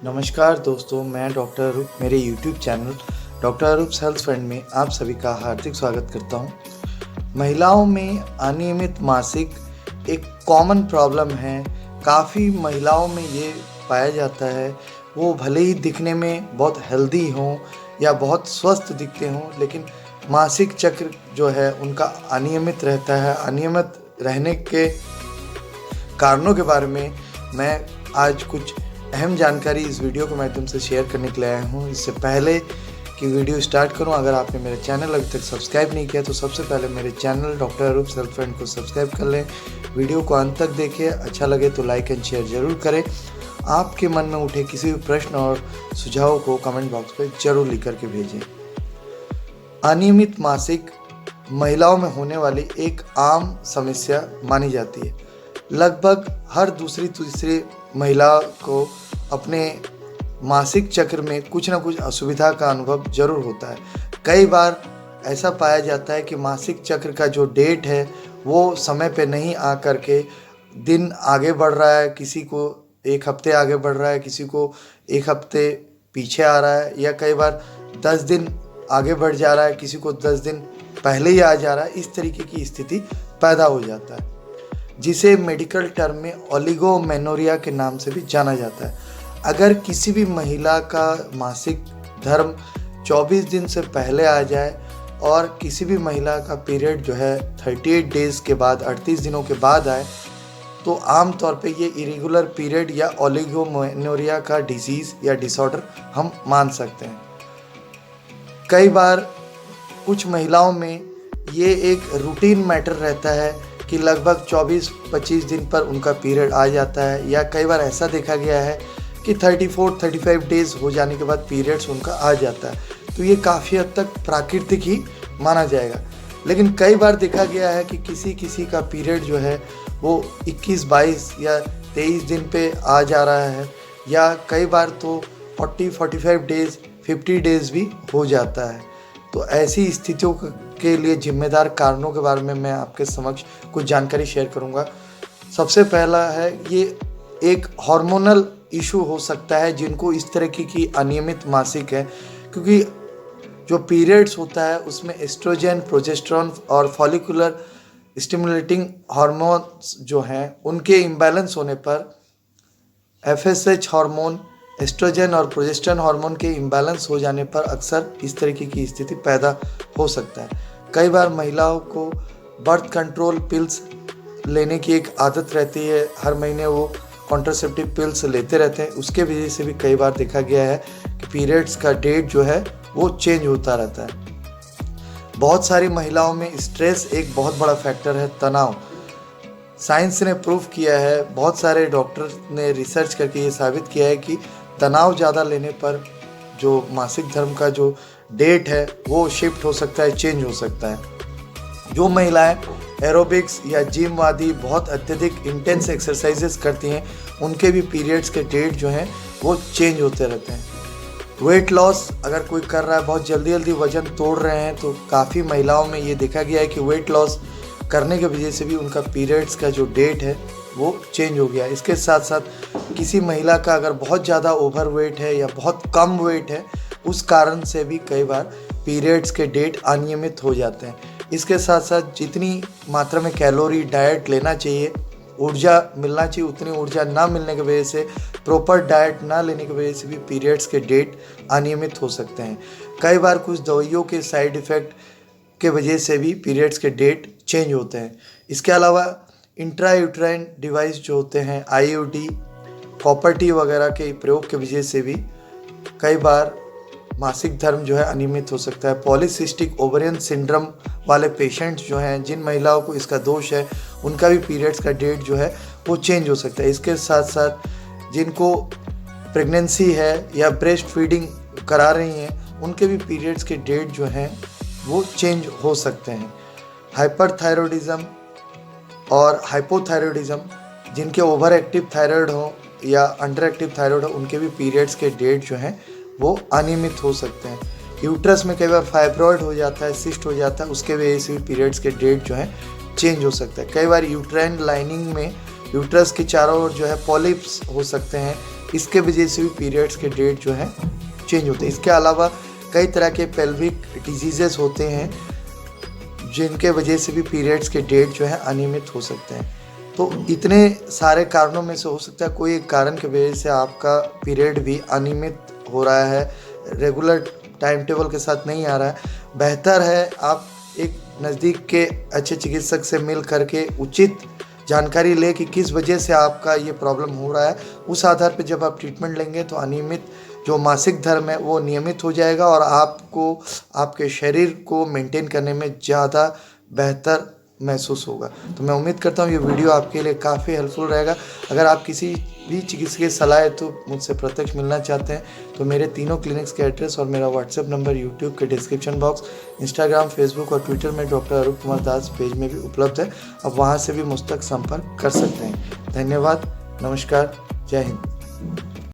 नमस्कार दोस्तों, मैं डॉक्टर अरूप मेरे यूट्यूब चैनल डॉक्टर अरूप हेल्थ फ्रेंड में आप सभी का हार्दिक स्वागत करता हूं। महिलाओं में अनियमित मासिक एक कॉमन प्रॉब्लम है। काफ़ी महिलाओं में ये पाया जाता है, वो भले ही दिखने में बहुत हेल्दी हों या बहुत स्वस्थ दिखते हों, लेकिन मासिक चक्र जो है उनका अनियमित रहता है। अनियमित रहने के कारणों के बारे में मैं आज कुछ अहम जानकारी इस वीडियो के माध्यम से शेयर करने के लिए आया हूँ। इससे पहले कि वीडियो स्टार्ट करूँ, अगर आपने मेरे चैनल अभी तक सब्सक्राइब नहीं किया तो सबसे पहले मेरे चैनल डॉक्टर अरूप हेल्थ फ्रेंड को सब्सक्राइब कर लें। वीडियो को अंत तक देखिए, अच्छा लगे तो लाइक एंड शेयर ज़रूर करें। आपके मन में उठे किसी भी प्रश्न और सुझाव को कमेंट बॉक्स पर ज़रूर लिख करके भेजें। अनियमित मासिक महिलाओं में होने वाली एक आम समस्या मानी जाती है। लगभग हर दूसरी तीसरी महिला को अपने मासिक चक्र में कुछ ना कुछ असुविधा का अनुभव जरूर होता है। कई बार ऐसा पाया जाता है कि मासिक चक्र का जो डेट है वो समय पे नहीं आ कर के दिन आगे बढ़ रहा है, किसी को एक हफ्ते आगे बढ़ रहा है, किसी को एक हफ्ते पीछे आ रहा है, या कई बार 10 दिन आगे बढ़ जा रहा है, किसी को 10 दिन पहले ही आ जा रहा है। इस तरीके की स्थिति पैदा हो जाता है, जिसे मेडिकल टर्म में ओलिगोमेनोरिया के नाम से भी जाना जाता है। अगर किसी भी महिला का मासिक धर्म 24 दिन से पहले आ जाए और किसी भी महिला का पीरियड जो है 38 डेज़ के बाद 38 दिनों के बाद आए, तो आम तौर पे ये इरेगुलर पीरियड या ओलिगोमेनोरिया का डिजीज़ या डिसऑर्डर हम मान सकते हैं। कई बार कुछ महिलाओं में ये एक रूटीन मैटर रहता है कि लगभग 24-25 दिन पर उनका पीरियड आ जाता है, या कई बार ऐसा देखा गया है कि 34-35 डेज़ हो जाने के बाद पीरियड्स उनका आ जाता है। तो ये काफ़ी हद तक प्राकृतिक ही माना जाएगा। लेकिन कई बार देखा गया है कि किसी का पीरियड जो है वो 21-22 या 23 दिन पे आ जा रहा है, या कई बार तो 40-45 डेज़ 50 डेज़ भी हो जाता है। तो ऐसी स्थितियों के लिए जिम्मेदार कारणों के बारे में मैं आपके समक्ष कुछ जानकारी शेयर करूंगा। सबसे पहला है, ये एक हार्मोनल इशू हो सकता है जिनको इस तरह की अनियमित मासिक है, क्योंकि जो पीरियड्स होता है उसमें एस्ट्रोजन, प्रोजेस्टेरॉन और फॉलिकुलर स्टिमुलेटिंग हार्मोन्स जो हैं उनके इम्बैलेंस होने पर एफएसएच हार्मोन, एस्ट्रोजन और प्रोजेस्टेरॉन हार्मोन के इम्बैलेंस हो जाने पर अक्सर इस तरीके की स्थिति पैदा हो सकता है। कई बार महिलाओं को बर्थ कंट्रोल पिल्स लेने की एक आदत रहती है, हर महीने वो कॉन्ट्रासेप्टिव पिल्स लेते रहते हैं, उसके वजह से भी कई बार देखा गया है कि पीरियड्स का डेट जो है वो चेंज होता रहता है। बहुत सारी महिलाओं में स्ट्रेस एक बहुत बड़ा फैक्टर है, तनाव। साइंस ने प्रूव किया है, बहुत सारे डॉक्टर ने रिसर्च करके ये साबित किया है कि तनाव ज़्यादा लेने पर जो मासिक धर्म का जो डेट है वो शिफ्ट हो सकता है, चेंज हो सकता है। जो महिलाएं एरोबिक्स या जिम आदि बहुत अत्यधिक इंटेंस एक्सरसाइजेस करती हैं, उनके भी पीरियड्स के डेट जो हैं वो चेंज होते रहते हैं। वेट लॉस अगर कोई कर रहा है, बहुत जल्दी वजन तोड़ रहे हैं, तो काफ़ी महिलाओं में ये देखा गया है कि वेट लॉस करने की वजह से भी उनका पीरियड्स का जो डेट है वो चेंज हो गया। इसके साथ साथ किसी महिला का अगर बहुत ज़्यादा ओवर वेट है या बहुत कम वेट है, उस कारण से भी कई बार पीरियड्स के डेट अनियमित हो जाते हैं। इसके साथ साथ जितनी मात्रा में कैलोरी डाइट लेना चाहिए, ऊर्जा मिलना चाहिए, उतनी ऊर्जा ना मिलने की वजह से, प्रॉपर डाइट ना लेने की वजह से भी पीरियड्स के डेट अनियमित हो सकते हैं। कई बार कुछ दवाइयों के साइड इफ़ेक्ट के वजह से भी पीरियड्स के डेट चेंज होते हैं। इसके अलावा इंट्रायूट्राइन डिवाइस जो होते हैं, आईयूडी, कॉपर टी वगैरह के प्रयोग की वजह से भी कई बार मासिक धर्म जो है अनियमित हो सकता है। पॉलीसिस्टिक ओवरियन सिंड्रोम वाले पेशेंट्स जो हैं, जिन महिलाओं को इसका दोष है, उनका भी पीरियड्स का डेट जो है वो चेंज हो सकता है। इसके साथ साथ जिनको प्रेगनेंसी है या ब्रेस्ट फीडिंग करा रही हैं, उनके भी पीरियड्स के डेट जो हैं वो चेंज हो सकते हैं। हाइपरथायरॉयडिज्म और हाइपोथायरॉयडिज्म, जिनके ओवर एक्टिव थायराइड हो या अंडर एक्टिव थायराइड हो, उनके भी पीरियड्स के डेट जो हैं वो अनियमित हो सकते हैं। यूट्रस में कई बार फाइब्रॉइड हो जाता है, सिस्ट हो जाता है, उसके वजह से भी पीरियड्स के डेट जो है चेंज हो सकता है। कई बार यूट्राइन लाइनिंग में यूट्रस के चारों ओर जो है पॉलिप्स हो सकते हैं, इसके वजह से भी पीरियड्स के डेट जो है चेंज होते हैं। इसके अलावा कई तरह के पेल्विक डिजीजेस होते हैं जिनके वजह से भी पीरियड्स के डेट जो है अनियमित हो सकते हैं। तो इतने सारे कारणों में से हो सकता है कोई एक कारण की वजह से आपका पीरियड भी अनियमित हो रहा है, रेगुलर टाइम टेबल के साथ नहीं आ रहा है। बेहतर है आप एक नज़दीक के अच्छे चिकित्सक से मिल करके उचित जानकारी ले कि किस वजह से आपका ये प्रॉब्लम हो रहा है। उस आधार पर जब आप ट्रीटमेंट लेंगे तो अनियमित जो मासिक धर्म है वो नियमित हो जाएगा और आपको आपके शरीर को मेंटेन करने में ज़्यादा बेहतर महसूस होगा। तो मैं उम्मीद करता हूँ ये वीडियो आपके लिए काफ़ी हेल्पफुल रहेगा। अगर आप किसी भी चिकित्सकीय सलाह तो मुझसे प्रत्यक्ष मिलना चाहते हैं तो मेरे तीनों क्लिनिक्स के एड्रेस और मेरा व्हाट्सएप नंबर यूट्यूब के डिस्क्रिप्शन बॉक्स, इंस्टाग्राम, फेसबुक और ट्विटर में डॉक्टर अरूप कुमार दास पेज में भी उपलब्ध है। आप वहाँ से भी मुझ तक संपर्क कर सकते हैं। धन्यवाद, नमस्कार, जय हिंद।